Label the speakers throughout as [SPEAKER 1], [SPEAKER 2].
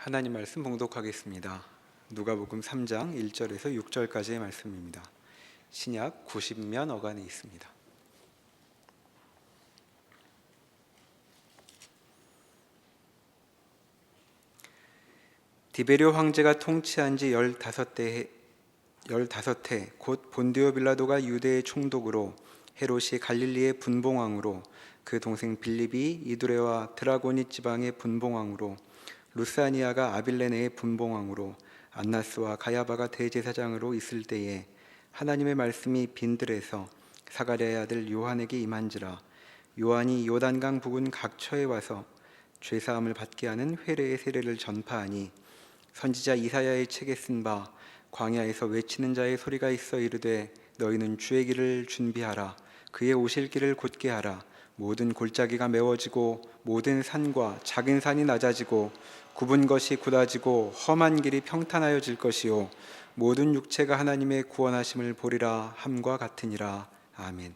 [SPEAKER 1] 하나님 말씀 봉독하겠습니다. 누가복음 3장 1절에서 6절까지의 말씀입니다. 신약 90면 어간에 있습니다. 디베rio 황제가 통치한 지 15해 곧 본디오 빌라도가 유대의 총독으로, 헤롯이 갈릴리의 분봉왕으로, 그 동생 빌립이 이두레와 드라고니 지방의 분봉왕으로, 루사니아가 아빌레네의 분봉왕으로, 안나스와 가야바가 대제사장으로 있을 때에 하나님의 말씀이 빈들에서 사가랴의 아들 요한에게 임한지라. 요한이 요단강 부근 각처에 와서 죄사함을 받게 하는 회례의 세례를 전파하니, 선지자 이사야의 책에 쓴 바 광야에서 외치는 자의 소리가 있어 이르되, 너희는 주의 길을 준비하라. 그의 오실 길을 곧게 하라. 모든 골짜기가 메워지고 모든 산과 작은 산이 낮아지고 굽은 것이 굳어지고 험한 길이 평탄하여질 것이요 모든 육체가 하나님의 구원하심을 보리라 함과 같으니라. 아멘.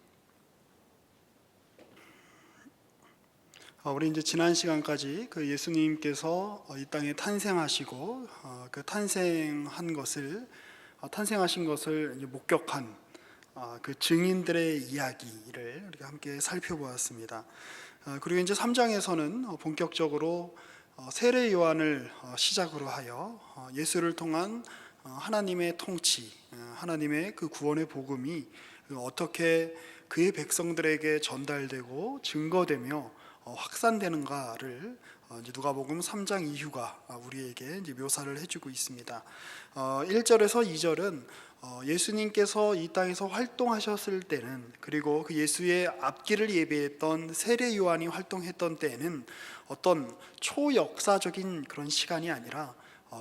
[SPEAKER 2] 우리 이제 지난 시간까지 그 예수님께서 이 땅에 탄생하시고 그 탄생하신 것을 이제 목격한 그 증인들의 이야기를 우리가 함께 살펴보았습니다. 그리고 이제 3장에서는 본격적으로 세례 요한을 시작으로 하여 예수를 통한 하나님의 통치, 하나님의 그 구원의 복음이 어떻게 그의 백성들에게 전달되고 증거되며 확산되는가를 이제 누가복음 3장 이후가 우리에게 이제 묘사를 해주고 있습니다. 1절에서 2절은 예수님께서 이 땅에서 활동하셨을 때는, 그리고 그 예수의 앞길을 예비했던 세례 요한이 활동했던 때는 어떤 초역사적인 그런 시간이 아니라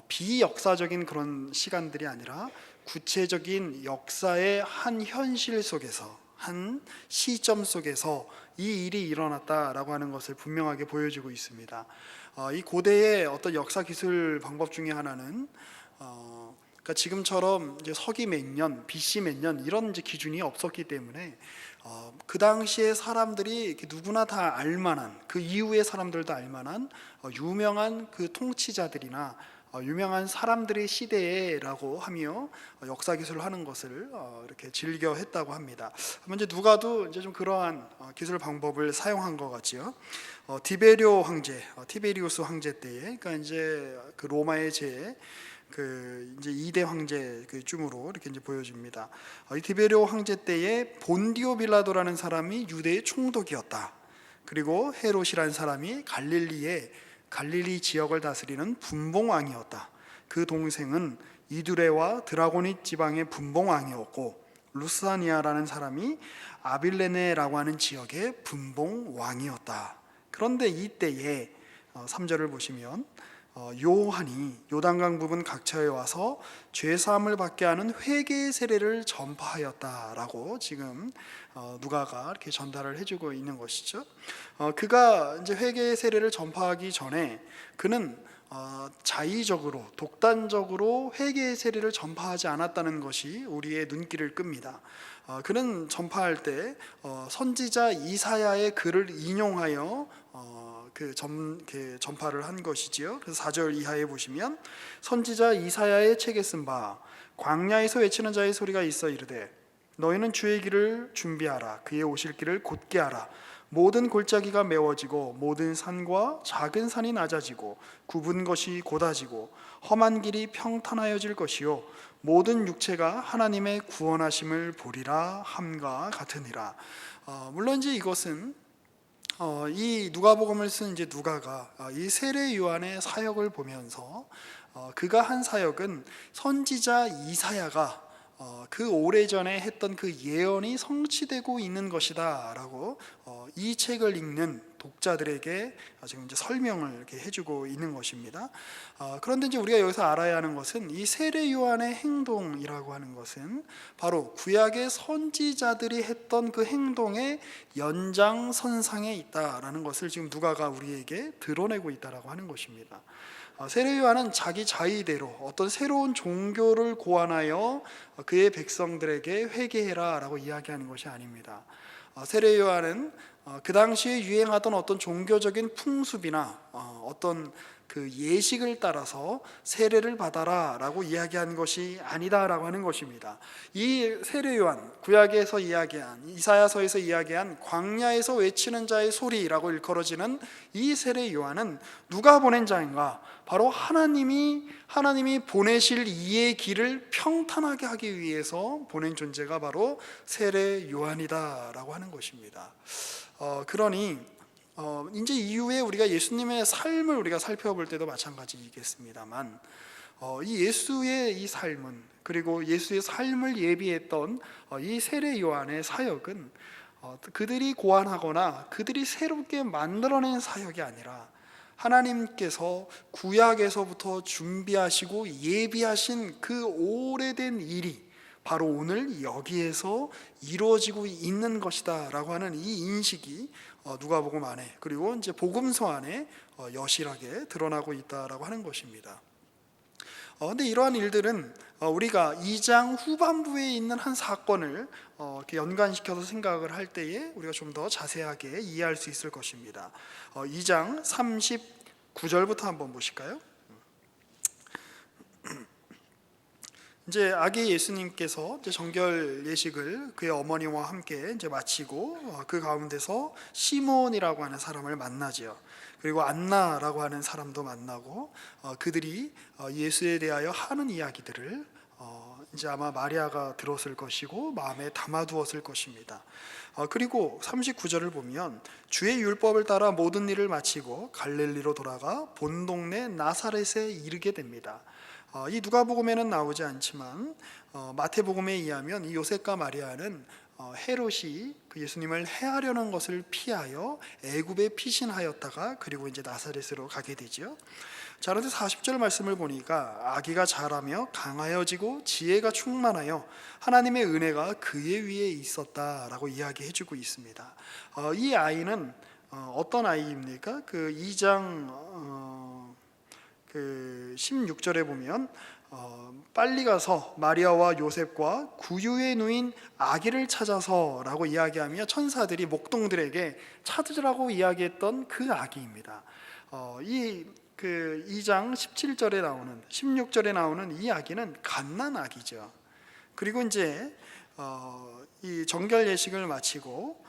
[SPEAKER 2] 비역사적인 그런 시간들이 아니라 구체적인 역사의 한 현실 속에서, 한 시점 속에서 이 일이 일어났다라고 하는 것을 분명하게 보여주고 있습니다. 이 고대의 어떤 역사 기술 방법 중에 하나는 그러니까 지금처럼 이제 서기 몇 년, BC 몇 년 이런 이제 기준이 없었기 때문에 그 당시에 사람들이 누구나 다 알만한, 그 이후의 사람들도 알만한 유명한 그 통치자들이나 유명한 사람들의 시대라고 하며 역사 기술을 하는 것을 이렇게 즐겨 했다고 합니다. 먼저 누가도 이제 좀 그러한 기술 방법을 사용한 것 같지요. 디베리오 황제, 티베리우스 황제 때에, 그러니까 이제 그 로마의 그 이제 2대 황제 그 쯤으로 이렇게 이제 보여집니다. 이 디베리오 황제 때에 본디오 빌라도라는 사람이 유대의 총독이었다. 그리고 헤롯이라는 사람이 갈릴리 지역을 다스리는 분봉왕이었다. 그 동생은 이두레와 드라고니 지방의 분봉왕이었고, 루사니아라는 사람이 아빌레네라고 하는 지역의 분봉왕이었다. 그런데 이때에 3절을 보시면 요한이 요단강 부근 각처에 와서 죄사함을 받게 하는 회개의 세례를 전파하였다라고 지금 누가가 이렇게 전달을 해주고 있는 것이죠. 그가 이제 회개의 세례를 전파하기 전에 그는 자의적으로, 독단적으로 회개의 세례를 전파하지 않았다는 것이 우리의 눈길을 끕니다. 그는 전파할 때 선지자 이사야의 글을 인용하여 전파를 한 것이지요. 그래서 4절 이하에 보시면, 선지자 이사야의 책에 쓴 바 광야에서 외치는 자의 소리가 있어 이르되, 너희는 주의 길을 준비하라. 그의 오실 길을 곧게 하라. 모든 골짜기가 메워지고 모든 산과 작은 산이 낮아지고 굽은 것이 곧아지고 험한 길이 평탄하여질 것이요 모든 육체가 하나님의 구원하심을 보리라 함과 같으니라. 물론 이제 이것은 이 누가복음을 쓴 이제 누가가 이 세례 요한의 사역을 보면서 그가 한 사역은 선지자 이사야가 그 오래전에 했던 그 예언이 성취되고 있는 것이다 라고 이 책을 읽는 독자들에게 지금 이제 설명을 이렇게 해주고 있는 것입니다. 그런데 이제 우리가 여기서 알아야 하는 것은, 이 세례 요한의 행동이라고 하는 것은 바로 구약의 선지자들이 했던 그 행동의 연장선상에 있다라는 것을 지금 누가가 우리에게 드러내고 있다라고 하는 것입니다. 세례 요한은 자기 자의대로 어떤 새로운 종교를 고안하여 그의 백성들에게 회개해라 라고 이야기하는 것이 아닙니다. 세례 요한은 그 당시에 유행하던 어떤 종교적인 풍습이나 어떤 그 예식을 따라서 세례를 받아라라고 이야기한 것이 아니다라고 하는 것입니다. 이 세례 요한, 구약에서 이야기한, 이사야서에서 이야기한 광야에서 외치는 자의 소리라고 일컬어지는 이 세례 요한은 누가 보낸 자인가? 바로 하나님이 보내실 이의 길을 평탄하게 하기 위해서 보낸 존재가 바로 세례 요한이다라고 하는 것입니다. 그러니 이제 이후에 우리가 예수님의 삶을 우리가 살펴볼 때도 마찬가지이겠습니다만, 이 예수의 이 삶은, 그리고 예수의 삶을 예비했던 이 세례 요한의 사역은 그들이 고안하거나 그들이 새롭게 만들어낸 사역이 아니라 하나님께서 구약에서부터 준비하시고 예비하신 그 오래된 일이 바로 오늘 여기에서 이루어지고 있는 것이다 라고 하는 이 인식이 누가복음 안에, 그리고 이제 복음서 안에 여실하게 드러나고 있다라고 하는 것입니다. 근데 이러한 일들은 우리가 2장 후반부에 있는 한 사건을 이렇게 연관시켜서 생각을 할 때에 우리가 좀 더 자세하게 이해할 수 있을 것입니다. 2장 39절부터 한번 보실까요? 이제 아기 예수님께서 이제 정결 예식을 그의 어머니와 함께 이제 마치고 그 가운데서 시몬이라고 하는 사람을 만나지요. 그리고 안나라고 하는 사람도 만나고 그들이 예수에 대하여 하는 이야기들을 이제 아마 마리아가 들었을 것이고 마음에 담아두었을 것입니다. 그리고 39절을 보면 주의 율법을 따라 모든 일을 마치고 갈릴리로 돌아가 본 동네 나사렛에 이르게 됩니다. 이 누가복음에는 나오지 않지만 마태복음에 의하면 이 요셉과 마리아는 헤롯이 그 예수님을 해하려는 것을 피하여 애굽에 피신하였다가 그리고 이제 나사렛으로 가게 되죠. 자, 그런데 40절 말씀을 보니까 아기가 자라며 강하여지고 지혜가 충만하여 하나님의 은혜가 그의 위에 있었다라고 이야기해주고 있습니다. 이 아이는 어떤 아이입니까? 그 2장 16절에 보면 빨리 가서 마리아와 요셉과 구유에 누인 아기를 찾아서라고 이야기하며 천사들이 목동들에게 찾으라고 이야기했던 그 아기입니다. 이 2장 17절에 나오는 16절에 나오는 이 아기는 갓난 아기죠. 그리고 이제 이 정결 예식을 마치고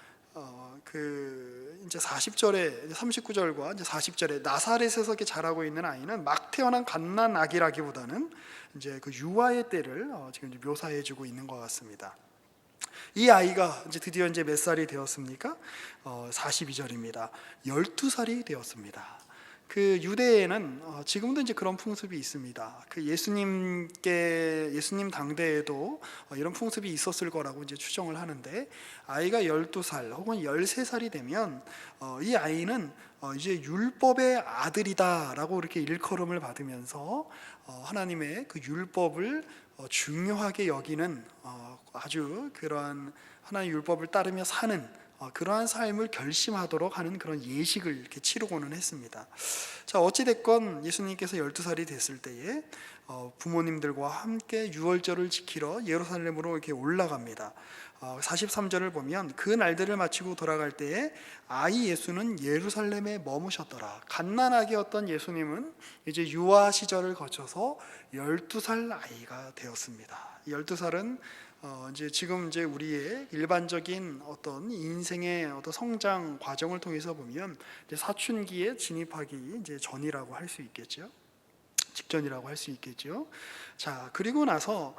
[SPEAKER 2] 이제 40절에 39절과 이제 40절에 나사렛에서 이렇게 자라고 있는 아이는 막 태어난 갓난 아기라기보다는 이제 그 유아의 때를 지금 이제 묘사해주고 있는 것 같습니다. 이 아이가 이제 드디어 이제 몇 살이 되었습니까? 42절입니다. 12살이 되었습니다. 그 유대에는 지금도 이제 그런 풍습이 있습니다. 그 예수님 당대에도 이런 풍습이 있었을 거라고 이제 추정을 하는데, 아이가 12살 혹은 13살이 되면 이 아이는 이제 율법의 아들이다라고 이렇게 일컬음을 받으면서 하나님의 그 율법을 중요하게 여기는 아주 그러한 하나님의 율법을 따르며 사는 그러한 삶을 결심하도록 하는 그런 예식을 이렇게 치르고는 했습니다. 자, 어찌됐건 예수님께서 12살이 됐을 때에 부모님들과 함께 유월절을 지키러 예루살렘으로 이렇게 올라갑니다. 43절을 보면 그 날들을 마치고 돌아갈 때에 아이 예수는 예루살렘에 머무셨더라. 갓난아기였던 예수님은 이제 유아 시절을 거쳐서 12살 아이가 되었습니다. 12살은 이제 지금 이제 우리의 일반적인 어떤 인생의 어떤 성장 과정을 통해서 보면 이제 사춘기에 진입하기 이제 전이라고 할 수 있겠죠. 직전이라고 할 수 있겠죠. 자, 그리고 나서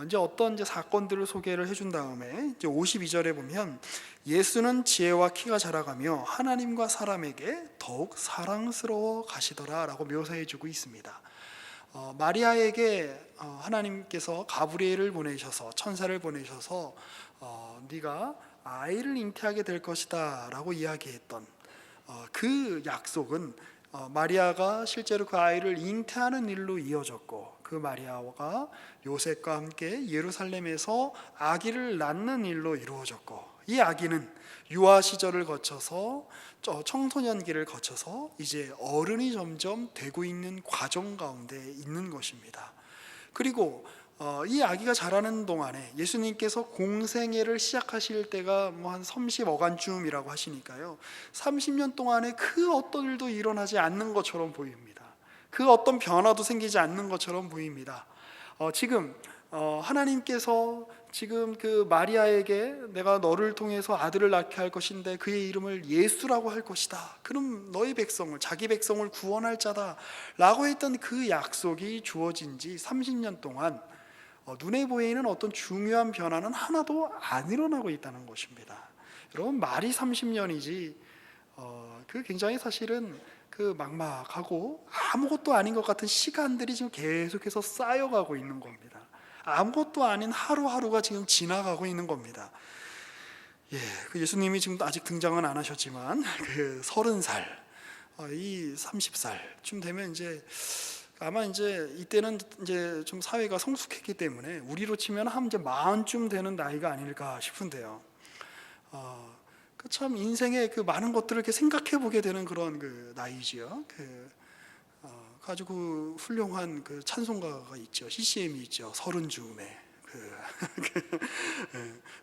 [SPEAKER 2] 이제 어떤 이제 사건들을 소개를 해준 다음에 이제 52절에 보면 예수는 지혜와 키가 자라가며 하나님과 사람에게 더욱 사랑스러워 가시더라라고 묘사해주고 있습니다. 마리아에게 하나님께서 가브리엘을 보내셔서 천사를 보내셔서 네가 아이를 잉태하게 될 것이다 라고 이야기했던 그 약속은 마리아가 실제로 그 아이를 잉태하는 일로 이어졌고, 그 마리아가 요셉과 함께 예루살렘에서 아기를 낳는 일로 이루어졌고, 이 아기는 유아 시절을 거쳐서 청소년기를 거쳐서 이제 어른이 점점 되고 있는 과정 가운데 있는 것입니다. 그리고 이 아기가 자라는 동안에 예수님께서 공생애를 시작하실 때가 뭐 한 30어간쯤이라고 하시니까요, 30년 동안에 그 어떤 일도 일어나지 않는 것처럼 보입니다. 그 어떤 변화도 생기지 않는 것처럼 보입니다. 지금 하나님께서 지금 그 마리아에게 내가 너를 통해서 아들을 낳게 할 것인데 그의 이름을 예수라고 할 것이다, 그럼 너희 백성을, 자기 백성을 구원할 자다 라고 했던 그 약속이 주어진 지 30년 동안 눈에 보이는 어떤 중요한 변화는 하나도 안 일어나고 있다는 것입니다. 여러분, 말이 30년이지 그 굉장히 사실은 그 막막하고 아무것도 아닌 것 같은 시간들이 지금 계속해서 쌓여가고 있는 겁니다. 아무것도 아닌 하루하루가 지금 지나가고 있는 겁니다. 그 예수님이 지금 아직 등장은 안 하셨지만 그 30살, 이 30살쯤 되면 이제 아마 이제 이때는 이제 좀 사회가 성숙했기 때문에 우리로 치면 한 이제 40쯤 되는 나이가 아닐까 싶은데요. 참 인생의 그 많은 것들을 이렇게 생각해 보게 되는 그런 그 나이지요. 아주 그 훌륭한 그 찬송가가 있죠. CCM이 있죠. 서른 즈음에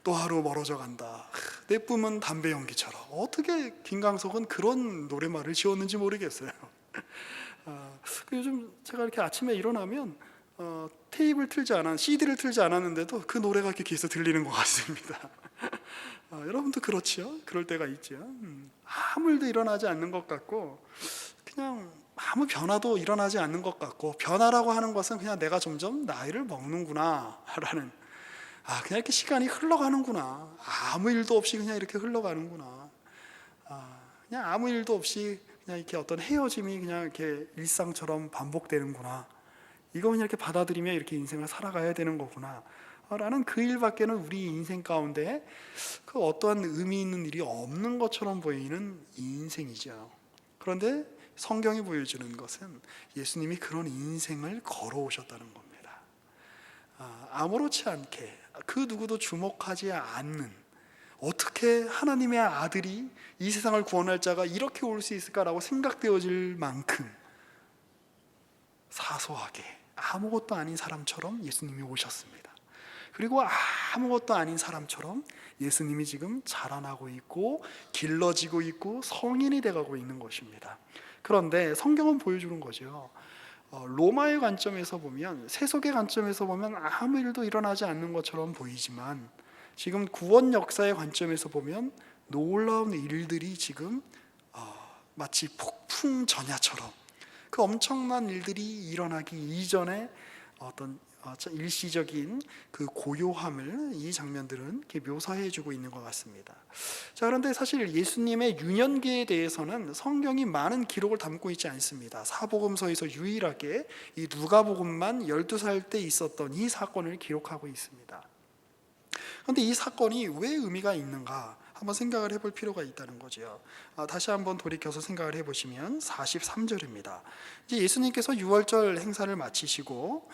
[SPEAKER 2] 또 하루 멀어져 간다. 내 뿜은 담배 연기처럼. 어떻게 김광석은 그런 노래말을 지었는지 모르겠어요. 요즘 제가 이렇게 아침에 일어나면 테이프를 틀지 않았, CD를 틀지 않았는데도 그 노래가 이렇게 귀에서 들리는 것 같습니다. 여러분도 그렇죠? 그럴 때가 있죠. 아무 일도 일어나지 않는 것 같고, 그냥 아무 변화도 일어나지 않는 것 같고, 변화라고 하는 것은 그냥 내가 점점 나이를 먹는구나 라는, 그냥 이렇게 시간이 흘러가는구나, 아무 일도 없이 그냥 이렇게 흘러가는구나, 그냥 아무 일도 없이 그냥 이렇게 어떤 헤어짐이 그냥 이렇게 일상처럼 반복되는구나, 이거 그냥 이렇게 받아들이며 이렇게 인생을 살아가야 되는 거구나 라는 그 일밖에는 우리 인생 가운데 그 어떠한 의미 있는 일이 없는 것처럼 보이는 인생이죠. 그런데 성경이 보여주는 것은 예수님이 그런 인생을 걸어오셨다는 겁니다. 아무렇지 않게 그 누구도 주목하지 않는, 어떻게 하나님의 아들이 이 세상을 구원할 자가 이렇게 올 수 있을까라고 생각되어질 만큼 사소하게 아무것도 아닌 사람처럼 예수님이 오셨습니다. 그리고 아무것도 아닌 사람처럼 예수님이 지금 자라나고 있고 길러지고 있고 성인이 돼가고 있는 것입니다. 그런데 성경은 보여주는 거죠. 로마의 관점에서 보면, 세속의 관점에서 보면 아무 일도 일어나지 않는 것처럼 보이지만, 지금 구원 역사의 관점에서 보면 놀라운 일들이 지금 마치 폭풍 전야처럼 그 엄청난 일들이 일어나기 이전에 어떤 일시적인 그 고요함을 이 장면들은 이렇게 묘사해주고 있는 것 같습니다. 자, 그런데 사실 예수님의 유년기에 대해서는 성경이 많은 기록을 담고 있지 않습니다. 사복음서에서 유일하게 이 누가복음만 12살 때 있었던 이 사건을 기록하고 있습니다. 그런데 이 사건이 왜 의미가 있는가 한번 생각을 해볼 필요가 있다는 거죠. 다시 한번 돌이켜서 생각을 해보시면 43절입니다. 이제 예수님께서 유월절 행사를 마치시고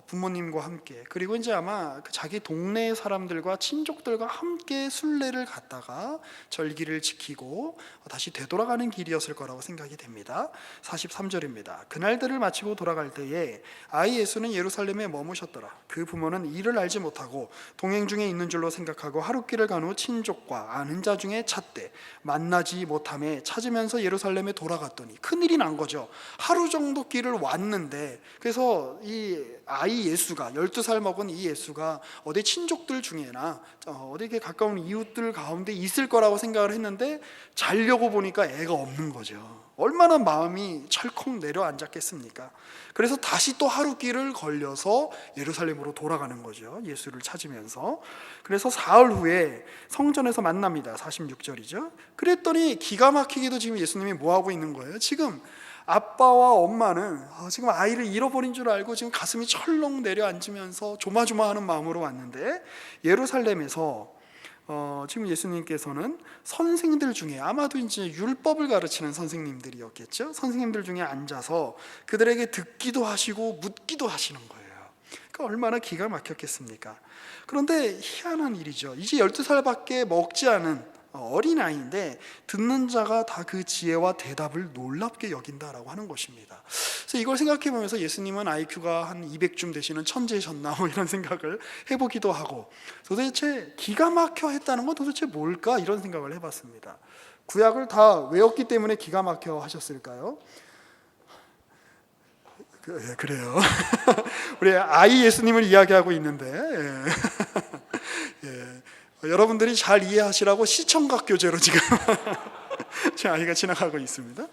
[SPEAKER 2] 부모님과 함께, 그리고 이제 아마 자기 동네 사람들과 친족들과 함께 순례를 갔다가 절기를 지키고 다시 되돌아가는 길이었을 거라고 생각이 됩니다. 43절입니다. 그날들을 마치고 돌아갈 때에 아이 예수는 예루살렘에 머무셨더라. 그 부모는 이를 알지 못하고 동행 중에 있는 줄로 생각하고 하룻길을 간 후 친족과 아는 자 중에 찾되 만나지 못함에 찾으면서 예루살렘에 돌아갔더니 큰일이 난 거죠. 하루 정도 길을 왔는데, 그래서 이 아이 예수가 12살 먹은 이 예수가 어디 친족들 중에나 어디 이렇게 가까운 이웃들 가운데 있을 거라고 생각을 했는데 자려고 보니까 애가 없는 거죠. 얼마나 마음이 철컥 내려앉았겠습니까? 그래서 다시 또 하루 길을 걸려서 예루살렘으로 돌아가는 거죠. 예수를 찾으면서. 그래서 사흘 후에 성전에서 만납니다. 46절이죠. 그랬더니 기가 막히게도 지금 예수님이 뭐하고 있는 거예요? 지금 아빠와 엄마는 지금 아이를 잃어버린 줄 알고 지금 가슴이 철렁 내려앉으면서 조마조마하는 마음으로 왔는데, 예루살렘에서 지금 예수님께서는 선생들 중에, 아마도 이제 율법을 가르치는 선생님들이었겠죠. 선생님들 중에 앉아서 그들에게 듣기도 하시고 묻기도 하시는 거예요. 그러니까 얼마나 기가 막혔겠습니까? 그런데 희한한 일이죠. 이제 12살밖에 먹지 않은 어린아이인데 듣는 자가 다 그 지혜와 대답을 놀랍게 여긴다라고 하는 것입니다. 그래서 이걸 생각해 보면서 예수님은 IQ가 한 200쯤 되시는 천재셨나 뭐 이런 생각을 해보기도 하고, 도대체 기가 막혀 했다는 건 도대체 뭘까 이런 생각을 해봤습니다. 구약을 다 외웠기 때문에 기가 막혀 하셨을까요? 그래요. 우리 아이 예수님을 이야기하고 있는데 여러분들이 잘 이해하시라고 시청각 교재로 지금 제 아이가 지나가고 있습니다.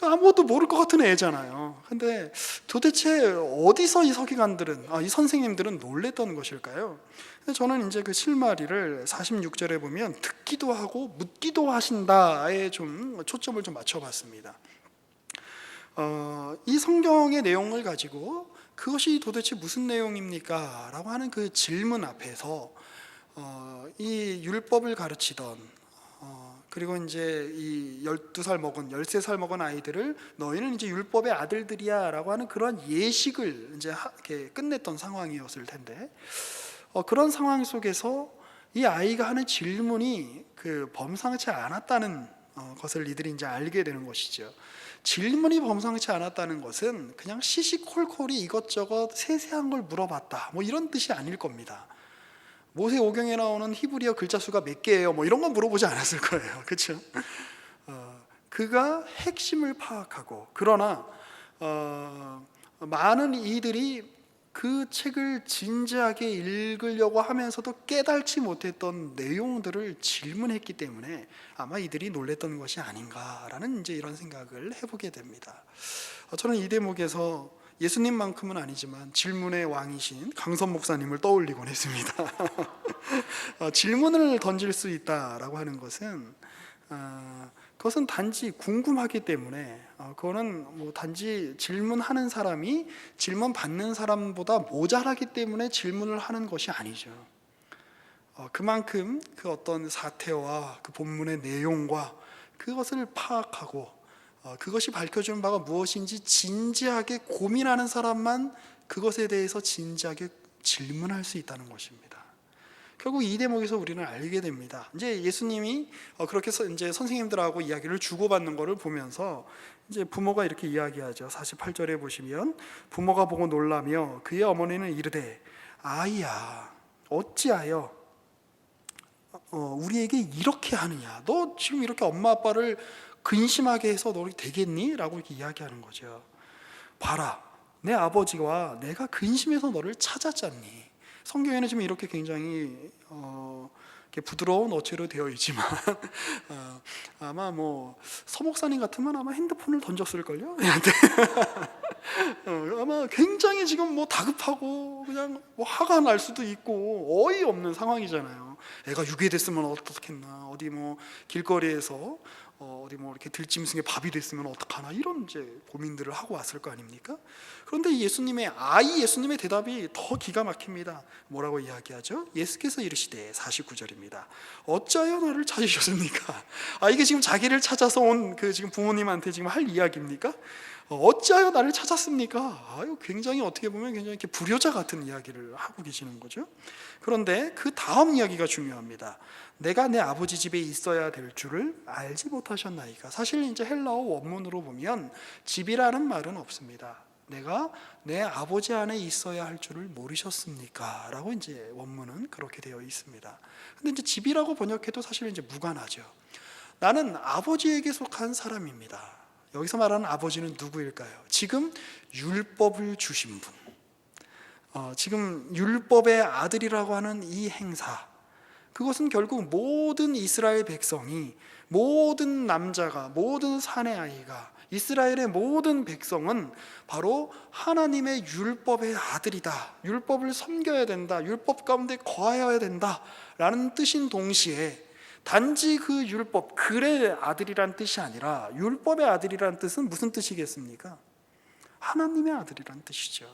[SPEAKER 2] 아무것도 모를 것 같은 애잖아요. 근데 도대체 어디서 이 서기관들은, 이 선생님들은 놀랬던 것일까요? 저는 이제 그 실마리를 46절에 보면 듣기도 하고 묻기도 하신다에 좀 초점을 좀 맞춰봤습니다. 이 성경의 내용을 가지고 그것이 도대체 무슨 내용입니까? 라고 하는 그 질문 앞에서 이 율법을 가르치던 그리고 이제 이 12살 먹은 13살 먹은 아이들을 너희는 이제 율법의 아들들이야 라고 하는 그런 예식을 이제 이렇게 끝냈던 상황이었을 텐데, 그런 상황 속에서 이 아이가 하는 질문이 그 범상치 않았다는 것을 이들이 이제 알게 되는 것이죠. 질문이 범상치 않았다는 것은 그냥 시시콜콜이 이것저것 세세한 걸 물어봤다 뭐 이런 뜻이 아닐 겁니다. 모세오경에 나오는 히브리어 글자 수가 몇 개예요? 뭐 이런 거 물어보지 않았을 거예요. 그렇죠? 그가 핵심을 파악하고, 그러나 많은 이들이 그 책을 진지하게 읽으려고 하면서도 깨달지 못했던 내용들을 질문했기 때문에 아마 이들이 놀랬던 것이 아닌가라는 이제 이런 생각을 해보게 됩니다. 저는 이 대목에서 예수님만큼은 아니지만 질문의 왕이신 강선 목사님을 떠올리곤 했습니다. 질문을 던질 수 있다라고 하는 것은 그것은 단지 궁금하기 때문에, 그거는 뭐 단지 질문하는 사람이 질문 받는 사람보다 모자라기 때문에 질문을 하는 것이 아니죠. 그만큼 그 어떤 사태와 그 본문의 내용과 그것을 파악하고 그것이 밝혀주는 바가 무엇인지 진지하게 고민하는 사람만 그것에 대해서 진지하게 질문할 수 있다는 것입니다. 결국 이 대목에서 우리는 알게 됩니다. 이제 예수님이 그렇게 이제 선생님들하고 이야기를 주고받는 것을 보면서 이제 부모가 이렇게 이야기하죠. 48절에 보시면 부모가 보고 놀라며 그의 어머니는 이르되 아이야 어찌하여 우리에게 이렇게 하느냐, 너 지금 이렇게 엄마 아빠를 근심하게 해서 너희 되겠니? 라고 이렇게 이야기하는 거죠. 봐라, 내 아버지와 내가 근심해서 너를 찾았잖니. 성경에는 지금 이렇게 굉장히 이렇게 부드러운 어체로 되어 있지만 아마 뭐 서목사님 같으면 아마 핸드폰을 던졌을걸요? 아마 굉장히 지금 뭐 다급하고 그냥 뭐 화가 날 수도 있고 어이없는 상황이잖아요. 애가 유괴됐으면 어떻겠나, 어디 뭐 길거리에서 어디 뭐 이렇게 들짐승에 밥이 됐으면 어떡하나, 이런 이제 고민들을 하고 왔을 거 아닙니까? 그런데 예수님의 대답이 더 기가 막힙니다. 뭐라고 이야기하죠? 예수께서 이르시되 49절입니다. 어찌하여 나를 찾으셨습니까? 이게 지금 자기를 찾아서 온 그 지금 부모님한테 지금 할 이야기입니까? 어찌하여 나를 찾았습니까? 굉장히 어떻게 보면 굉장히 이렇게 불효자 같은 이야기를 하고 계시는 거죠. 그런데 그 다음 이야기가 중요합니다. 내가 내 아버지 집에 있어야 될 줄을 알지 못하셨나이까. 사실 이제 헬라어 원문으로 보면 집이라는 말은 없습니다. 내가 내 아버지 안에 있어야 할 줄을 모르셨습니까? 라고 이제 원문은 그렇게 되어 있습니다. 근데 이제 집이라고 번역해도 사실 이제 무관하죠. 나는 아버지에게 속한 사람입니다. 여기서 말하는 아버지는 누구일까요? 지금 율법을 주신 분, 지금 율법의 아들이라고 하는 이 행사, 그것은 결국 모든 이스라엘 백성이, 모든 남자가, 모든 사내 아이가, 이스라엘의 모든 백성은 바로 하나님의 율법의 아들이다, 율법을 섬겨야 된다, 율법 가운데 거하여야 된다 라는 뜻인 동시에 단지 그 율법, 글의 아들이란 뜻이 아니라 율법의 아들이란 뜻은 무슨 뜻이겠습니까? 하나님의 아들이란 뜻이죠.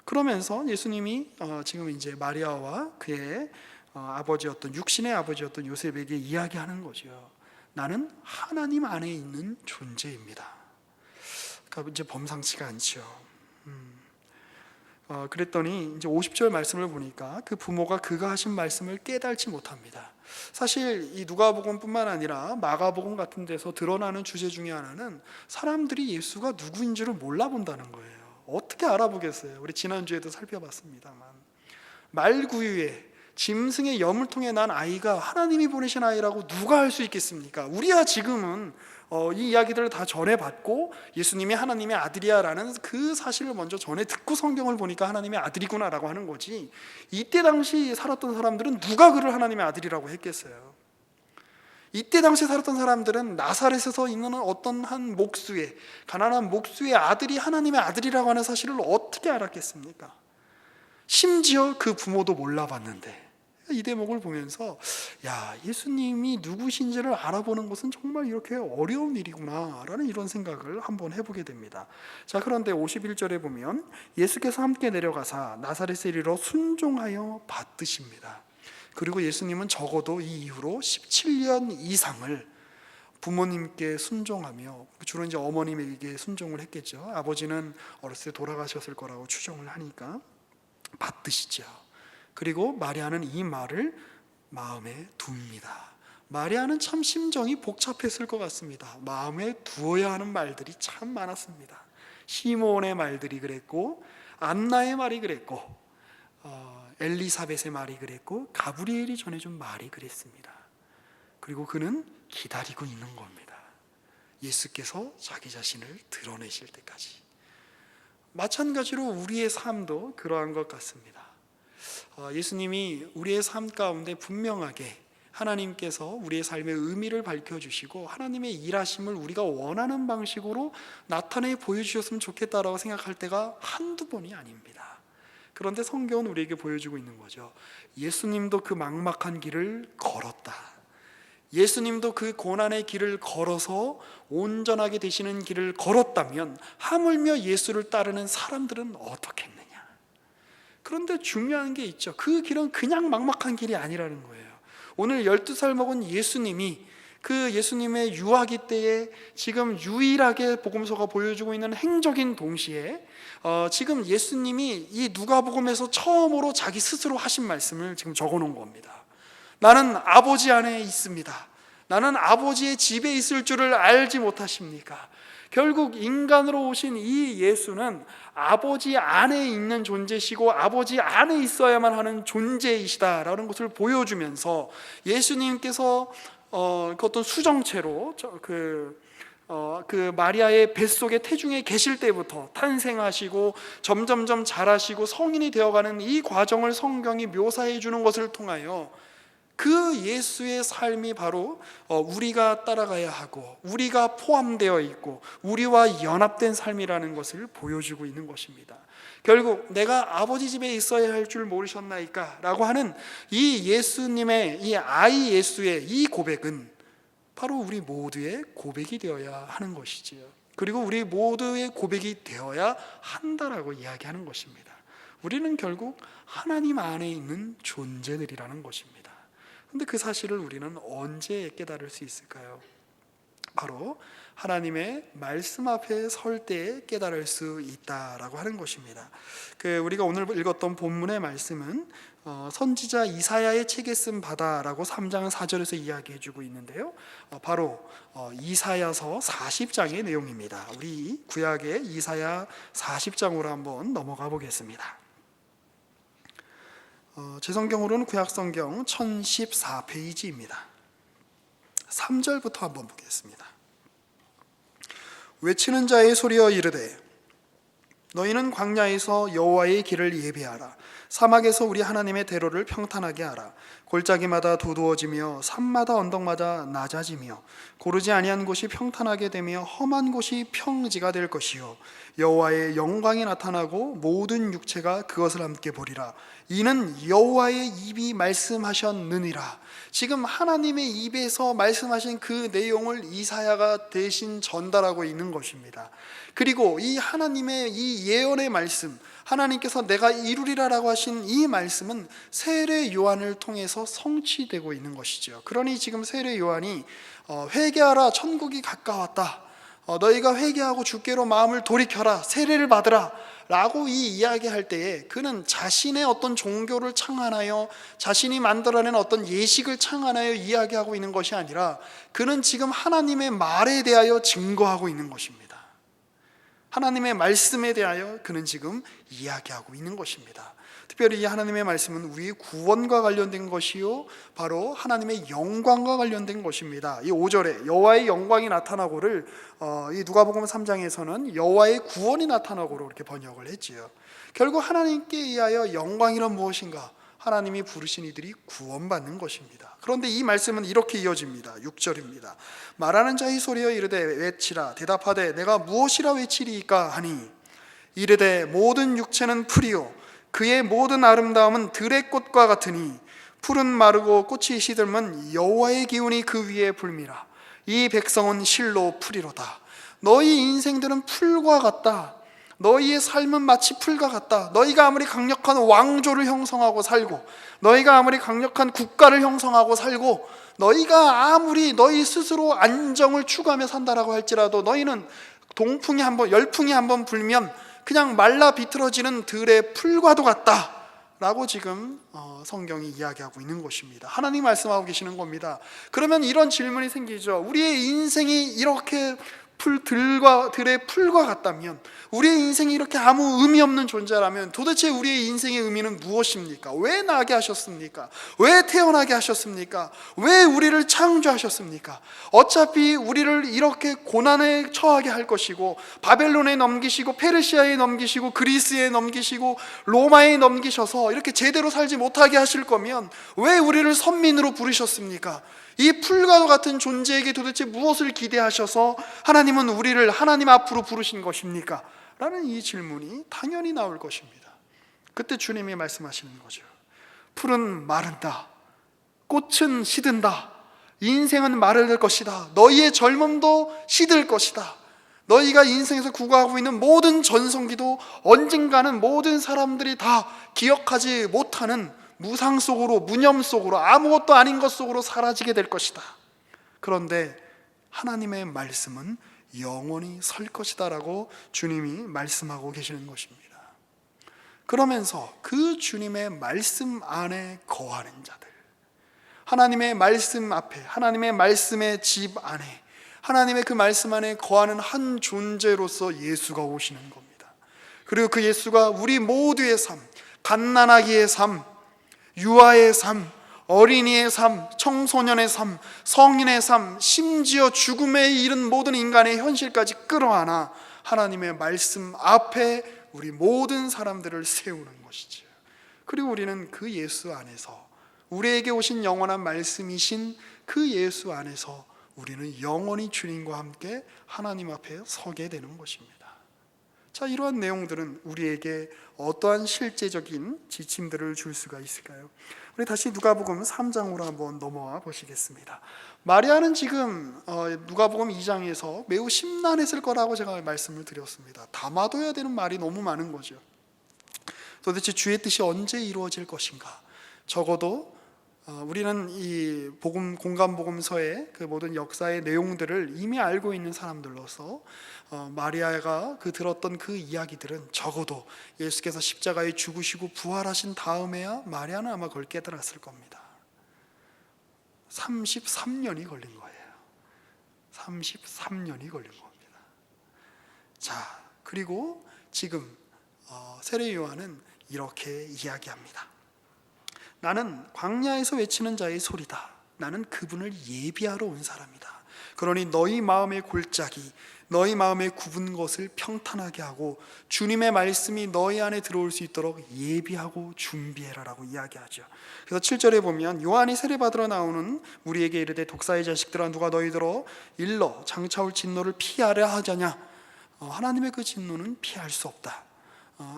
[SPEAKER 2] 그러면서 예수님이 지금 이제 마리아와 그의 아버지였던, 육신의 아버지였던 요셉에게 이야기하는 거죠. 나는 하나님 안에 있는 존재입니다. 그러니까 이제 범상치가 않죠. 그랬더니 이제 50절 말씀을 보니까 그 부모가 그가 하신 말씀을 깨달지 못합니다. 사실 이 누가복음뿐만 아니라 마가복음 같은 데서 드러나는 주제 중에 하나는 사람들이 예수가 누구인지를 몰라본다는 거예요. 어떻게 알아보겠어요? 우리 지난주에도 살펴봤습니다만, 말구유에 짐승의 염을 통해 난 아이가 하나님이 보내신 아이라고 누가 알 수 있겠습니까? 우리야 지금은 이 이야기들을 다 전해받고 예수님이 하나님의 아들이야라는 그 사실을 먼저 전해 듣고 성경을 보니까 하나님의 아들이구나라고 하는 거지, 이때 당시 살았던 사람들은 누가 그를 하나님의 아들이라고 했겠어요? 이때 당시 살았던 사람들은 나사렛에서 있는 어떤 한 목수의, 가난한 목수의 아들이 하나님의 아들이라고 하는 사실을 어떻게 알았겠습니까? 심지어 그 부모도 몰라봤는데, 이 대목을 보면서 예수님이 누구신지를 알아보는 것은 정말 이렇게 어려운 일이구나 라는 이런 생각을 한번 해보게 됩니다. 자, 그런데 51절에 보면 예수께서 함께 내려가사 나사렛에 이르러 순종하여 받드십니다. 그리고 예수님은 적어도 이 이후로 17년 이상을 부모님께 순종하며, 주로 이제 어머님에게 순종을 했겠죠. 아버지는 어렸을 때 돌아가셨을 거라고 추정을 하니까 받드시죠. 그리고 마리아는 이 말을 마음에 둡니다. 마리아는 참 심정이 복잡했을 것 같습니다. 마음에 두어야 하는 말들이 참 많았습니다. 시므온의 말들이 그랬고, 안나의 말이 그랬고, 엘리사벳의 말이 그랬고, 가브리엘이 전해준 말이 그랬습니다. 그리고 그는 기다리고 있는 겁니다. 예수께서 자기 자신을 드러내실 때까지. 마찬가지로 우리의 삶도 그러한 것 같습니다. 예수님이 우리의 삶 가운데 분명하게 하나님께서 우리의 삶의 의미를 밝혀주시고 하나님의 일하심을 우리가 원하는 방식으로 나타내 보여주셨으면 좋겠다라고 생각할 때가 한두 번이 아닙니다. 그런데 성경은 우리에게 보여주고 있는 거죠. 예수님도 그 막막한 길을 걸었다. 예수님도 그 고난의 길을 걸어서 온전하게 되시는 길을 걸었다면 하물며 예수를 따르는 사람들은 어떻게 했느냐. 그런데 중요한 게 있죠. 그 길은 그냥 막막한 길이 아니라는 거예요. 오늘 12살 먹은 예수님이 그 예수님의 유아기 때에 지금 유일하게 복음서가 보여주고 있는 행적인 동시에 지금 예수님이 이 누가복음에서 처음으로 자기 스스로 하신 말씀을 지금 적어놓은 겁니다. 나는 아버지 안에 있습니다. 나는 아버지의 집에 있을 줄을 알지 못하십니까? 결국 인간으로 오신 이 예수는 아버지 안에 있는 존재시고 아버지 안에 있어야만 하는 존재이시다라는 것을 보여주면서 예수님께서 그 어떤 수정체로 그 마리아의 뱃속에 태중에 계실 때부터 탄생하시고 점점점 자라시고 성인이 되어가는 이 과정을 성경이 묘사해 주는 것을 통하여 그 예수의 삶이 바로 우리가 따라가야 하고 우리가 포함되어 있고 우리와 연합된 삶이라는 것을 보여주고 있는 것입니다. 결국 내가 아버지 집에 있어야 할 줄 모르셨나이까 라고 하는 이 예수님의, 이 아이 예수의 이 고백은 바로 우리 모두의 고백이 되어야 하는 것이지요. 그리고 우리 모두의 고백이 되어야 한다라고 이야기하는 것입니다. 우리는 결국 하나님 안에 있는 존재들이라는 것입니다. 그런데 그 사실을 우리는 언제 깨달을 수 있을까요? 바로 하나님의 말씀 앞에 설 때에 깨달을 수 있다라고 하는 것입니다. 우리가 오늘 읽었던 본문의 말씀은 선지자 이사야의 책에 쓴 바다라고 3장 4절에서 이야기해주고 있는데요. 바로 이사야서 40장의 내용입니다. 우리 구약의 이사야 40장으로 한번 넘어가 보겠습니다. 제 성경으로는 구약성경 1014페이지입니다. 3절부터 한번 보겠습니다. 외치는 자의 소리여 이르되 너희는 광야에서 여호와의 길을 예비하라. 사막에서 우리 하나님의 대로를 평탄하게 하라. 골짜기마다 도두어지며 산마다 언덕마다 낮아지며 고르지 아니한 곳이 평탄하게 되며 험한 곳이 평지가 될 것이요 여호와의 영광이 나타나고 모든 육체가 그것을 함께 보리라. 이는 여호와의 입이 말씀하셨느니라. 지금 하나님의 입에서 말씀하신 그 내용을 이사야가 대신 전달하고 있는 것입니다. 그리고 이 하나님의 이 예언의 말씀, 하나님께서 내가 이루리라라고 하신 이 말씀은 세례 요한을 통해서 성취되고 있는 것이죠. 그러니 지금 세례 요한이 회개하라, 천국이 가까웠다, 너희가 회개하고 주께로 마음을 돌이켜라, 세례를 받으라 라고 이 이야기할 때에 그는 자신의 어떤 종교를 창안하여 자신이 만들어낸 어떤 예식을 창안하여 이야기하고 있는 것이 아니라 그는 지금 하나님의 말에 대하여 증거하고 있는 것입니다. 하나님의 말씀에 대하여 그는 지금 이야기하고 있는 것입니다. 특별히 이 하나님의 말씀은 우리의 구원과 관련된 것이요 바로 하나님의 영광과 관련된 것입니다. 이 5절에 여호와의 영광이 나타나고를 이 누가복음 3장에서는 여호와의 구원이 나타나고로 이렇게 번역을 했지요. 결국 하나님께 의하여 영광이란 무엇인가? 하나님이 부르신 이들이 구원받는 것입니다. 그런데 이 말씀은 이렇게 이어집니다. 6절입니다. 말하는 자의 소리여 이르되 외치라. 대답하되 내가 무엇이라 외치리이까 하니 이르되 모든 육체는 풀이요 그의 모든 아름다움은 들의 꽃과 같으니 풀은 마르고 꽃이 시들면 여호와의 기운이 그 위에 불미라. 이 백성은 실로 풀이로다. 너희 인생들은 풀과 같다. 너희의 삶은 마치 풀과 같다. 너희가 아무리 강력한 왕조를 형성하고 살고 너희가 아무리 강력한 국가를 형성하고 살고 너희가 아무리 너희 스스로 안정을 추구하며 산다라고 할지라도 너희는 동풍이 한번 열풍이 한번 불면 그냥 말라 비틀어지는 들의 풀과도 같다 라고 지금 성경이 이야기하고 있는 것입니다. 하나님 말씀하고 계시는 겁니다. 그러면 이런 질문이 생기죠. 우리의 인생이 이렇게 들의 풀과 같다면, 우리의 인생이 이렇게 아무 의미 없는 존재라면 도대체 우리의 인생의 의미는 무엇입니까? 왜 나게 하셨습니까? 왜 태어나게 하셨습니까? 왜 우리를 창조하셨습니까? 어차피 우리를 이렇게 고난에 처하게 할 것이고 바벨론에 넘기시고 페르시아에 넘기시고 그리스에 넘기시고 로마에 넘기셔서 이렇게 제대로 살지 못하게 하실 거면 왜 우리를 선민으로 부르셨습니까? 이 풀과도 같은 존재에게 도대체 무엇을 기대하셔서 하나님은 우리를 하나님 앞으로 부르신 것입니까? 라는 이 질문이 당연히 나올 것입니다. 그때 주님이 말씀하시는 거죠. 풀은 마른다. 꽃은 시든다. 인생은 마를 것이다. 너희의 젊음도 시들 것이다. 너희가 인생에서 구가하고 있는 모든 전성기도 언젠가는 모든 사람들이 다 기억하지 못하는 무상 속으로, 무념 속으로, 아무것도 아닌 것 속으로 사라지게 될 것이다. 그런데 하나님의 말씀은 영원히 설 것이다 라고 주님이 말씀하고 계시는 것입니다. 그러면서 그 주님의 말씀 안에 거하는 자들, 하나님의 말씀 앞에, 하나님의 말씀의 집 안에, 하나님의 그 말씀 안에 거하는 한 존재로서 예수가 오시는 겁니다. 그리고 그 예수가 우리 모두의 삶, 갓난아기의 삶, 유아의 삶, 어린이의 삶, 청소년의 삶, 성인의 삶, 심지어 죽음에 이른 모든 인간의 현실까지 끌어안아 하나님의 말씀 앞에 우리 모든 사람들을 세우는 것이죠. 그리고 우리는 그 예수 안에서, 우리에게 오신 영원한 말씀이신 그 예수 안에서 우리는 영원히 주님과 함께 하나님 앞에 서게 되는 것입니다. 자, 이러한 내용들은 우리에게 어떠한 실제적인 지침들을 줄 수가 있을까요? 우리 다시 누가복음 3장으로 한번 넘어와 보시겠습니다. 마리아는 지금 누가복음 2장에서 매우 심란했을 거라고 제가 말씀을 드렸습니다. 담아둬야 되는 말이 너무 많은 거죠. 도대체 주의 뜻이 언제 이루어질 것인가? 적어도 우리는 이 공간복음서의 그 모든 역사의 내용들을 이미 알고 있는 사람들로서 마리아가 들었던 그 이야기들은 적어도 예수께서 십자가에 죽으시고 부활하신 다음에야 마리아는 아마 그걸 깨달았을 겁니다. 33년이 걸린 거예요. 33년이 걸린 겁니다. 자, 그리고 지금 세례 요한은 이렇게 이야기합니다. 나는 광야에서 외치는 자의 소리다. 나는 그분을 예비하러 온 사람이다. 그러니 너희 마음의 골짜기, 너희 마음에 굽은 것을 평탄하게 하고 주님의 말씀이 너희 안에 들어올 수 있도록 예비하고 준비해라 라고 이야기하죠. 그래서 7절에 보면 요한이 세례받으러 나오는 우리에게 이르되 독사의 자식들아 누가 너희들어 일러 장차올 진노를 피하려 하자냐. 하나님의 그 진노는 피할 수 없다.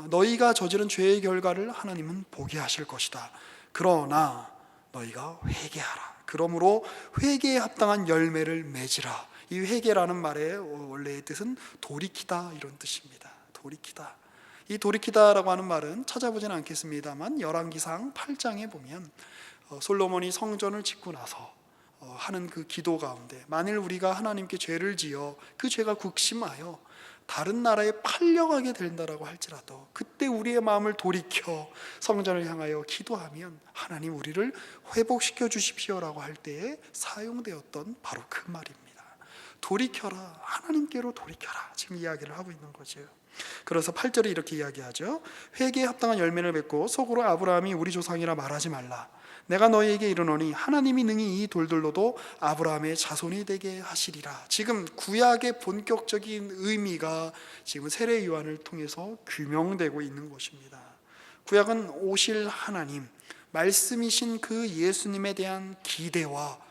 [SPEAKER 2] 너희가 저지른 죄의 결과를 하나님은 보게 하실 것이다. 그러나 너희가 회개하라. 그러므로 회개에 합당한 열매를 맺으라. 이 회개라는 말의 원래의 뜻은 돌이키다 이런 뜻입니다. 돌이키다. 이 돌이키다라고 하는 말은 찾아보지는 않겠습니다만 열왕기상 8장에 보면 솔로몬이 성전을 짓고 나서 하는 그 기도 가운데 만일 우리가 하나님께 죄를 지어 그 죄가 극심하여 다른 나라에 팔려가게 된다라고 할지라도 그때 우리의 마음을 돌이켜 성전을 향하여 기도하면 하나님 우리를 회복시켜 주십시오라고 할 때에 사용되었던 바로 그 말입니다. 돌이켜라, 하나님께로 돌이켜라, 지금 이야기를 하고 있는 거죠. 그래서 8절에 이렇게 이야기하죠. 회개에 합당한 열매를 맺고 속으로 아브라함이 우리 조상이라 말하지 말라. 내가 너희에게 이르노니 하나님이 능히 이 돌들로도 아브라함의 자손이 되게 하시리라. 지금 구약의 본격적인 의미가 지금 세례 요한을 통해서 규명되고 있는 것입니다. 구약은 오실 하나님, 말씀이신 그 예수님에 대한 기대와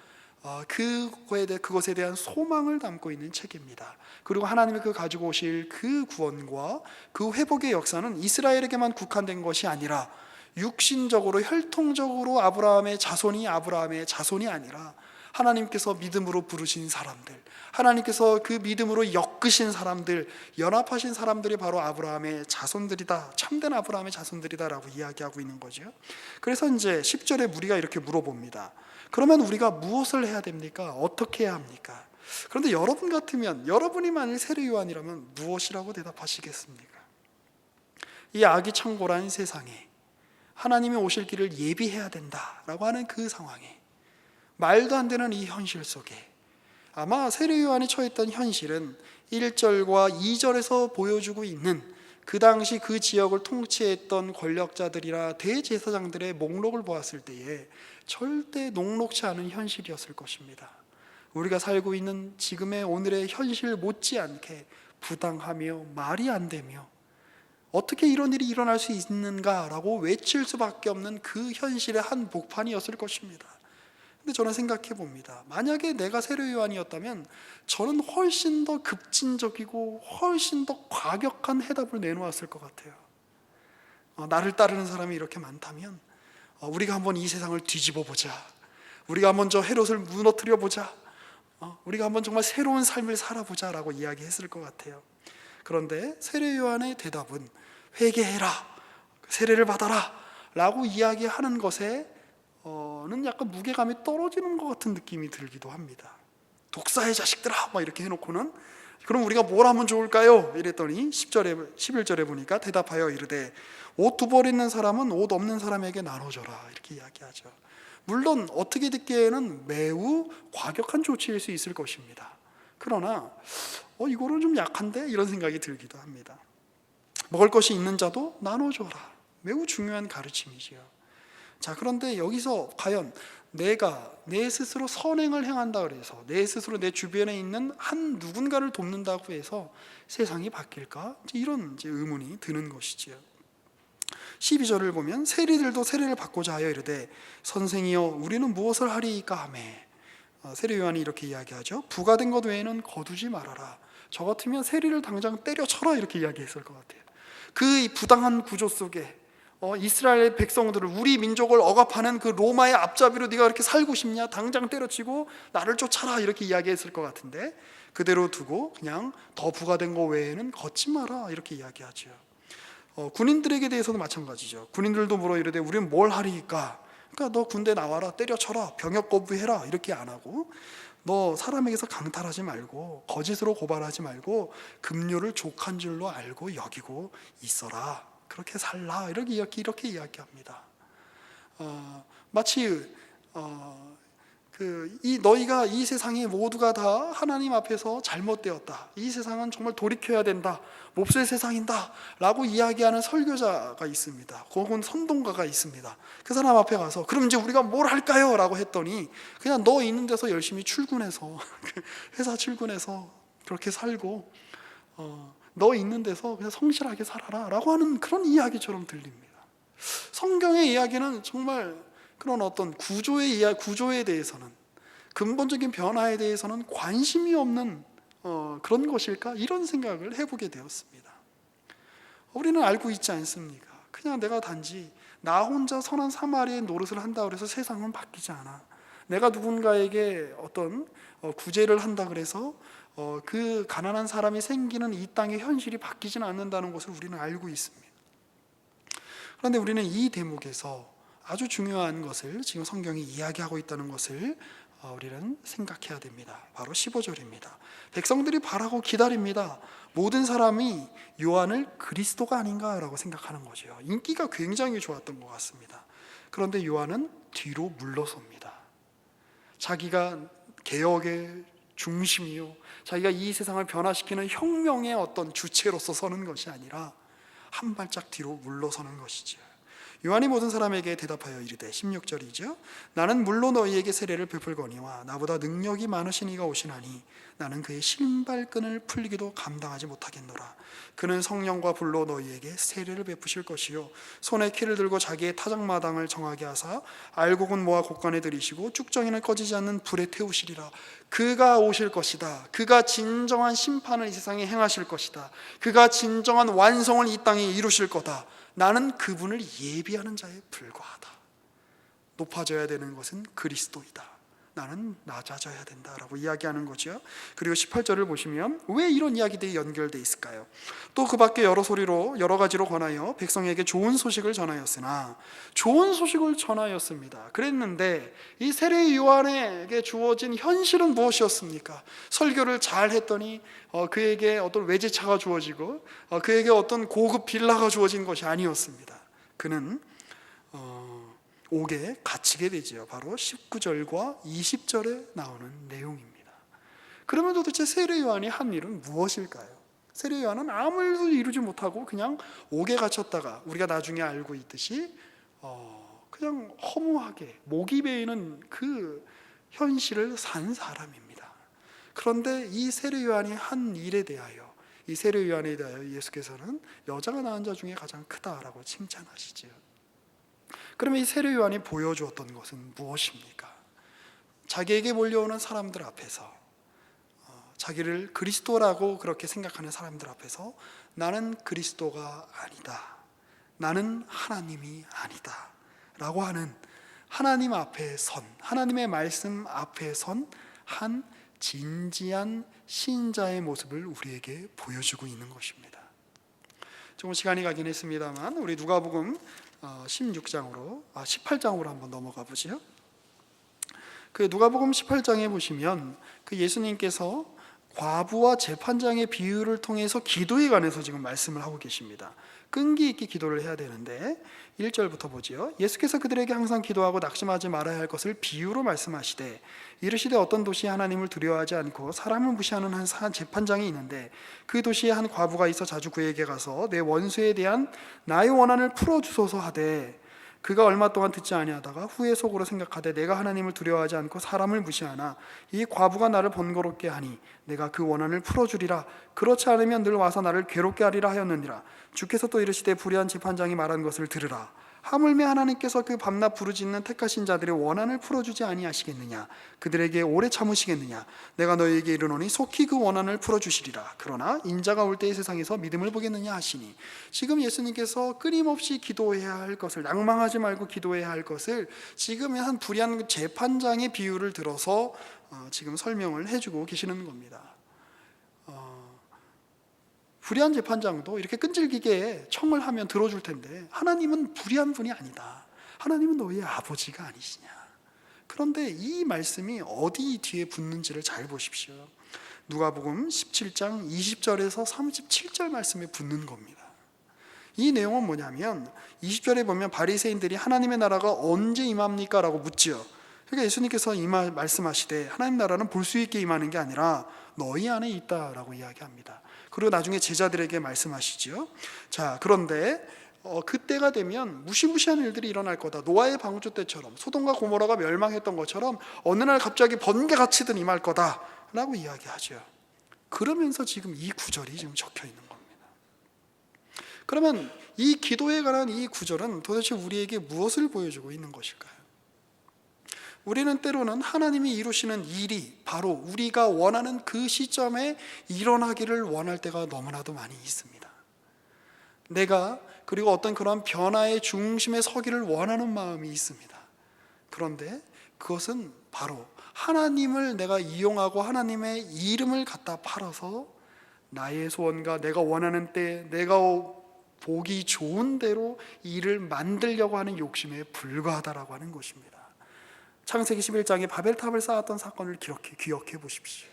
[SPEAKER 2] 그것에 대한 소망을 담고 있는 책입니다. 그리고 하나님이 가지고 오실 그 구원과 그 회복의 역사는 이스라엘에게만 국한된 것이 아니라 육신적으로 혈통적으로 아브라함의 자손이 아니라 하나님께서 믿음으로 부르신 사람들, 하나님께서 그 믿음으로 엮으신 사람들, 연합하신 사람들이 바로 아브라함의 자손들이다, 참된 아브라함의 자손들이다라고 이야기하고 있는 거죠. 그래서 이제 10절에 무리가 이렇게 물어봅니다. 그러면 우리가 무엇을 해야 됩니까? 어떻게 해야 합니까? 그런데 여러분 같으면, 여러분이 만일 세례 요한이라면 무엇이라고 대답하시겠습니까? 이 악이 창궐한 세상에 하나님이 오실 길을 예비해야 된다라고 하는 그 상황에, 말도 안 되는 이 현실 속에 아마 세례 요한이 처했던 현실은 1절과 2절에서 보여주고 있는 그 당시 그 지역을 통치했던 권력자들이나 대제사장들의 목록을 보았을 때에 절대 녹록치 않은 현실이었을 것입니다. 우리가 살고 있는 지금의 오늘의 현실 못지않게 부당하며 말이 안 되며 어떻게 이런 일이 일어날 수 있는가라고 외칠 수밖에 없는 그 현실의 한 복판이었을 것입니다. 근데 저는 생각해 봅니다. 만약에 내가 세례 요한이었다면 저는 훨씬 더 급진적이고 훨씬 더 과격한 해답을 내놓았을 것 같아요. 나를 따르는 사람이 이렇게 많다면 우리가 한번 이 세상을 뒤집어 보자, 우리가 한번 저 헤롯을 무너뜨려 보자, 우리가 한번 정말 새로운 삶을 살아보자 라고 이야기했을 것 같아요. 그런데 세례 요한의 대답은 회개해라, 세례를 받아라 라고 이야기하는 것에 는 약간 무게감이 떨어지는 것 같은 느낌이 들기도 합니다. 독사의 자식들아 막 이렇게 해놓고는 그럼 우리가 뭘 하면 좋을까요? 이랬더니 10절에 11절에 보니까 대답하여 이르되 옷 두 벌 있는 사람은 옷 없는 사람에게 나눠줘라, 이렇게 이야기하죠. 물론 어떻게 듣기에는 매우 과격한 조치일 수 있을 것입니다. 그러나 이거는 좀 약한데 이런 생각이 들기도 합니다. 먹을 것이 있는 자도 나눠줘라, 매우 중요한 가르침이지요. 자, 그런데 여기서 과연 내가 내 스스로 선행을 행한다 그래서 내 스스로 내 주변에 있는 한 누군가를 돕는다고 해서 세상이 바뀔까? 이런 의문이 드는 것이지요. 12절을 보면 세리들도 세례를 받고자 하여 이르되 선생이여 우리는 무엇을 하리이까 하매, 세례 요한이 이렇게 이야기하죠. 부가된 것 외에는 거두지 말아라. 저 같으면 세리를 당장 때려쳐라 이렇게 이야기했을 것 같아요. 그 부당한 구조 속에 이스라엘 백성들을, 우리 민족을 억압하는 그 로마의 앞잡이로 네가 그렇게 살고 싶냐? 당장 때려치고 나를 쫓아라 이렇게 이야기했을 것 같은데 그대로 두고 그냥 더 부가된 거 외에는 걷지 마라 이렇게 이야기하죠. 군인들에게 대해서도 마찬가지죠. 군인들도 물어 이르되 우리는 뭘 하리이까? 그러니까 너 군대 나와라, 때려쳐라, 병역 거부해라 이렇게 안 하고, 너 사람에게서 강탈하지 말고 거짓으로 고발하지 말고 급료를 족한 줄로 알고 여기고 있어라, 그렇게 살라 이렇게 이야기합니다. 마치 너희가 이 세상이 모두가 다 하나님 앞에서 잘못되었다, 이 세상은 정말 돌이켜야 된다, 몹쓸 세상이다 라고 이야기하는 설교자가 있습니다. 혹은 선동가가 있습니다. 그 사람 앞에 가서 그럼 이제 우리가 뭘 할까요? 라고 했더니 그냥 너 있는 데서 열심히 출근해서 회사 출근해서 그렇게 살고 너 있는 데서 그냥 성실하게 살아라 라고 하는 그런 이야기처럼 들립니다. 성경의 이야기는 정말 그런 어떤 구조에 대해서는, 근본적인 변화에 대해서는 관심이 없는 그런 것일까? 이런 생각을 해보게 되었습니다. 우리는 알고 있지 않습니까? 그냥 내가 단지 나 혼자 선한 사마리아의 노릇을 한다고 해서 세상은 바뀌지 않아. 내가 누군가에게 어떤 구제를 한다 그래서 그 가난한 사람이 생기는 이 땅의 현실이 바뀌지는 않는다는 것을 우리는 알고 있습니다. 그런데 우리는 이 대목에서 아주 중요한 것을 지금 성경이 이야기하고 있다는 것을 우리는 생각해야 됩니다. 바로 15절입니다. 백성들이 바라고 기다립니다. 모든 사람이 요한을 그리스도가 아닌가라고 생각하는 거죠. 인기가 굉장히 좋았던 것 같습니다. 그런데 요한은 뒤로 물러섭니다. 자기가 개혁의 중심이요, 자기가 이 세상을 변화시키는 혁명의 어떤 주체로서 서는 것이 아니라 한 발짝 뒤로 물러서는 것이죠. 요한이 모든 사람에게 대답하여 이르되, 16절이죠. 나는 물로 너희에게 세례를 베풀거니와 나보다 능력이 많으신 이가 오시나니 나는 그의 신발끈을 풀기도 감당하지 못하겠노라. 그는 성령과 불로 너희에게 세례를 베푸실 것이요 손에 키를 들고 자기의 타작마당을 정하게 하사 알곡은 모아 곳간에 들이시고 쭉정이는 꺼지지 않는 불에 태우시리라. 그가 오실 것이다. 그가 진정한 심판을 이 세상에 행하실 것이다. 그가 진정한 완성을 이 땅에 이루실 거다. 나는 그분을 예비하는 자에 불과하다. 높아져야 되는 것은 그리스도이다. 나는 낮아져야 된다라고 이야기하는 거죠. 그리고 18절을 보시면 왜 이런 이야기들이 연결되어 있을까요? 또 그 밖에 여러 가지로 권하여 백성에게 좋은 소식을 전하였으나, 좋은 소식을 전하였습니다. 그랬는데 이 세례 요한에게 주어진 현실은 무엇이었습니까? 설교를 잘 했더니 그에게 어떤 외제차가 주어지고 그에게 어떤 고급 빌라가 주어진 것이 아니었습니다. 그는 옥에 갇히게 되지요. 바로 19절과 20절에 나오는 내용입니다. 그러면 도대체 세례 요한이 한 일은 무엇일까요? 세례 요한은 아무 일도 이루지 못하고 그냥 옥에 갇혔다가 우리가 나중에 알고 있듯이 그냥 허무하게 목이 베이는 그 현실을 산 사람입니다. 그런데 이 세례 요한이 한 일에 대하여, 이 세례 요한에 대하여 예수께서는 여자가 낳은 자 중에 가장 크다라고 칭찬하시지요. 그러면 이 세례 요한이 보여주었던 것은 무엇입니까? 자기에게 몰려오는 사람들 앞에서, 자기를 그리스도라고 그렇게 생각하는 사람들 앞에서 나는 그리스도가 아니다, 나는 하나님이 아니다 라고 하는, 하나님 앞에 선, 하나님의 말씀 앞에 선 한 진지한 신자의 모습을 우리에게 보여주고 있는 것입니다. 조금 시간이 가긴 했습니다만 우리 누가복음 18장으로 한번 넘어가 보죠. 그 누가복음 18장에 보시면 그 예수님께서 과부와 재판장의 비유를 통해서 기도에 관해서 지금 말씀을 하고 계십니다. 끈기 있게 기도를 해야 되는데 1절부터 보지요. 예수께서 그들에게 항상 기도하고 낙심하지 말아야 할 것을 비유로 말씀하시되 이르시되 어떤 도시에 하나님을 두려워하지 않고 사람을 무시하는 한 재판장이 있는데 그 도시에 한 과부가 있어 자주 그에게 가서 내 원수에 대한 나의 원한을 풀어주소서 하되 그가 얼마 동안 듣지 아니하다가 후에 속으로 생각하되 내가 하나님을 두려워하지 않고 사람을 무시하나 이 과부가 나를 번거롭게 하니 내가 그 원한을 풀어주리라. 그렇지 않으면 늘 와서 나를 괴롭게 하리라 하였느니라. 주께서 또 이르시되 불의한 재판장이 말한 것을 들으라. 하물며 하나님께서 그 밤낮 부르짖는 택하신 자들의 원한을 풀어주지 아니하시겠느냐? 그들에게 오래 참으시겠느냐? 내가 너희에게 이르노니 속히 그 원한을 풀어주시리라. 그러나 인자가 올 때의 세상에서 믿음을 보겠느냐 하시니, 지금 예수님께서 끊임없이 기도해야 할 것을, 낭망하지 말고 기도해야 할 것을 지금 한 불의한 재판장의 비유를 들어서 지금 설명을 해주고 계시는 겁니다. 불의한 재판장도 이렇게 끈질기게 청을 하면 들어줄 텐데 하나님은 불의한 분이 아니다. 하나님은 너희의 아버지가 아니시냐. 그런데 이 말씀이 어디 뒤에 붙는지를 잘 보십시오. 누가복음 17장 20절에서 37절 말씀에 붙는 겁니다. 이 내용은 뭐냐면 20절에 보면 바리새인들이 하나님의 나라가 언제 임합니까? 라고 묻지요. 그러니까 예수님께서 말씀하시되 하나님 나라는 볼 수 있게 임하는 게 아니라 너희 안에 있다라고 이야기합니다. 그리고 나중에 제자들에게 말씀하시죠. 자, 그런데 그때가 되면 무시무시한 일들이 일어날 거다. 노아의 방주 때처럼, 소돔과 고모라가 멸망했던 것처럼 어느 날 갑자기 번개가 치듯 임할 거다 라고 이야기하죠. 그러면서 지금 이 구절이 지금 적혀 있는 겁니다. 그러면 이 기도에 관한 이 구절은 도대체 우리에게 무엇을 보여주고 있는 것일까요? 우리는 때로는 하나님이 이루시는 일이 바로 우리가 원하는 그 시점에 일어나기를 원할 때가 너무나도 많이 있습니다. 내가 그리고 어떤 그런 변화의 중심에 서기를 원하는 마음이 있습니다. 그런데 그것은 바로 하나님을 내가 이용하고 하나님의 이름을 갖다 팔아서 나의 소원과 내가 원하는 때 내가 보기 좋은 대로 일을 만들려고 하는 욕심에 불과하다라고 하는 것입니다. 창세기 11장에 바벨탑을 쌓았던 사건을 기억해 보십시오.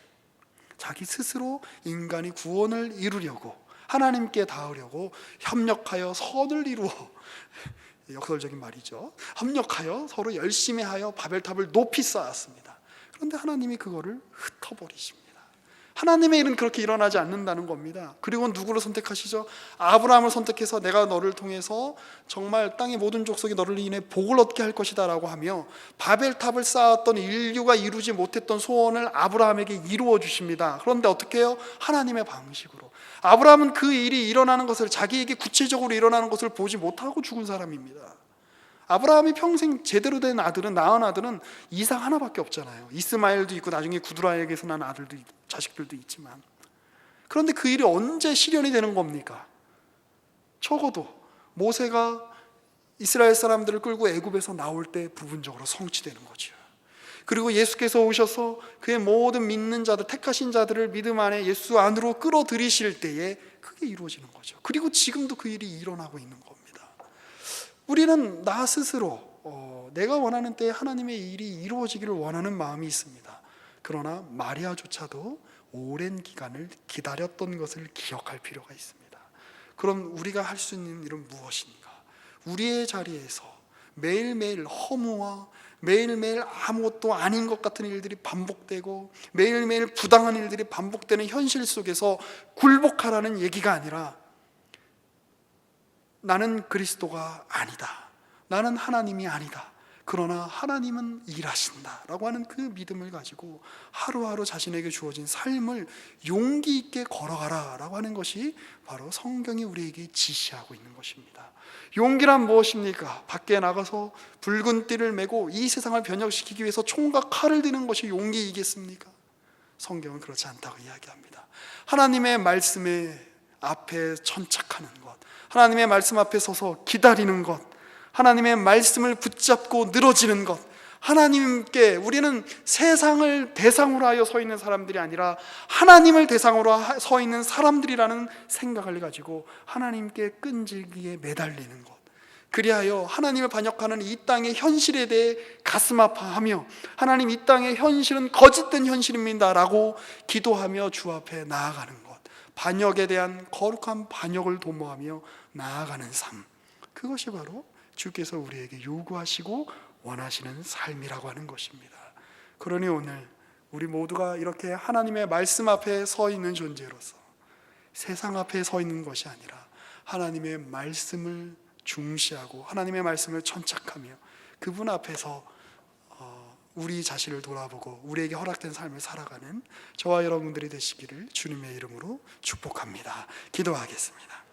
[SPEAKER 2] 자기 스스로 인간이 구원을 이루려고, 하나님께 닿으려고 협력하여 선을 이루어, 역설적인 말이죠, 협력하여 서로 열심히 하여 바벨탑을 높이 쌓았습니다. 그런데 하나님이 그거를 흩어버리십니다. 하나님의 일은 그렇게 일어나지 않는다는 겁니다. 그리고 누구를 선택하시죠? 아브라함을 선택해서 내가 너를 통해서 정말 땅의 모든 족속이 너를 인해 복을 얻게 할 것이다 라고 하며 바벨탑을 쌓았던 인류가 이루지 못했던 소원을 아브라함에게 이루어 주십니다. 그런데 어떻게 해요? 하나님의 방식으로. 아브라함은 그 일이 일어나는 것을, 자기에게 구체적으로 일어나는 것을 보지 못하고 죽은 사람입니다. 아브라함이 평생 제대로 된 아들은, 낳은 아들은 이삭 하나밖에 없잖아요. 이스마엘도 있고 나중에 구두라에게서 난 아들도 있고 자식들도 있지만, 그런데 그 일이 언제 실현이 되는 겁니까? 적어도 모세가 이스라엘 사람들을 끌고 애굽에서 나올 때 부분적으로 성취되는 거죠. 그리고 예수께서 오셔서 그의 모든 믿는 자들, 택하신 자들을 믿음 안에 예수 안으로 끌어들이실 때에 그게 이루어지는 거죠. 그리고 지금도 그 일이 일어나고 있는 겁니다. 우리는 나 스스로 내가 원하는 때에 하나님의 일이 이루어지기를 원하는 마음이 있습니다. 그러나 마리아조차도 오랜 기간을 기다렸던 것을 기억할 필요가 있습니다. 그럼 우리가 할 수 있는 일은 무엇인가? 우리의 자리에서 매일매일 허무와 매일매일 아무것도 아닌 것 같은 일들이 반복되고 매일매일 부당한 일들이 반복되는 현실 속에서 굴복하라는 얘기가 아니라, 나는 그리스도가 아니다, 나는 하나님이 아니다, 그러나 하나님은 일하신다 라고 하는 그 믿음을 가지고 하루하루 자신에게 주어진 삶을 용기 있게 걸어가라 라고 하는 것이 바로 성경이 우리에게 지시하고 있는 것입니다. 용기란 무엇입니까? 밖에 나가서 붉은 띠를 메고 이 세상을 변혁시키기 위해서 총과 칼을 드는 것이 용기이겠습니까? 성경은 그렇지 않다고 이야기합니다. 하나님의 말씀에 앞에 천착하는 것, 하나님의 말씀 앞에 서서 기다리는 것, 하나님의 말씀을 붙잡고 늘어지는 것, 하나님께, 우리는 세상을 대상으로 하여 서 있는 사람들이 아니라 하나님을 대상으로 서 있는 사람들이라는 생각을 가지고 하나님께 끈질기게 매달리는 것, 그리하여 하나님을 반역하는 이 땅의 현실에 대해 가슴 아파하며 하나님, 이 땅의 현실은 거짓된 현실입니다 라고 기도하며 주 앞에 나아가는 것, 반역에 대한 거룩한 반역을 도모하며 나아가는 삶, 그것이 바로 주께서 우리에게 요구하시고 원하시는 삶이라고 하는 것입니다. 그러니 오늘 우리 모두가 이렇게 하나님의 말씀 앞에 서 있는 존재로서 세상 앞에 서 있는 것이 아니라 하나님의 말씀을 중시하고 하나님의 말씀을 천착하며 그분 앞에서 우리 자신을 돌아보고 우리에게 허락된 삶을 살아가는 저와 여러분들이 되시기를 주님의 이름으로 축복합니다. 기도하겠습니다.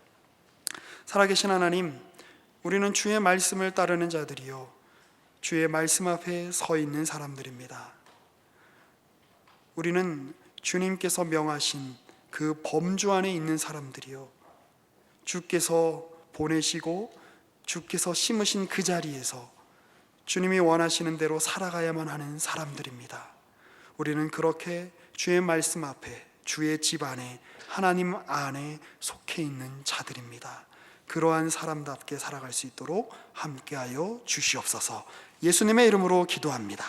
[SPEAKER 2] 살아계신 하나님, 우리는 주의 말씀을 따르는 자들이요 주의 말씀 앞에 서 있는 사람들입니다. 우리는 주님께서 명하신 그 범주 안에 있는 사람들이요 주께서 보내시고 주께서 심으신 그 자리에서 주님이 원하시는 대로 살아가야만 하는 사람들입니다. 우리는 그렇게 주의 말씀 앞에, 주의 집 안에, 하나님 안에 속해 있는 자들입니다. 그러한 사람답게 살아갈 수 있도록 함께하여 주시옵소서. 예수님의 이름으로 기도합니다.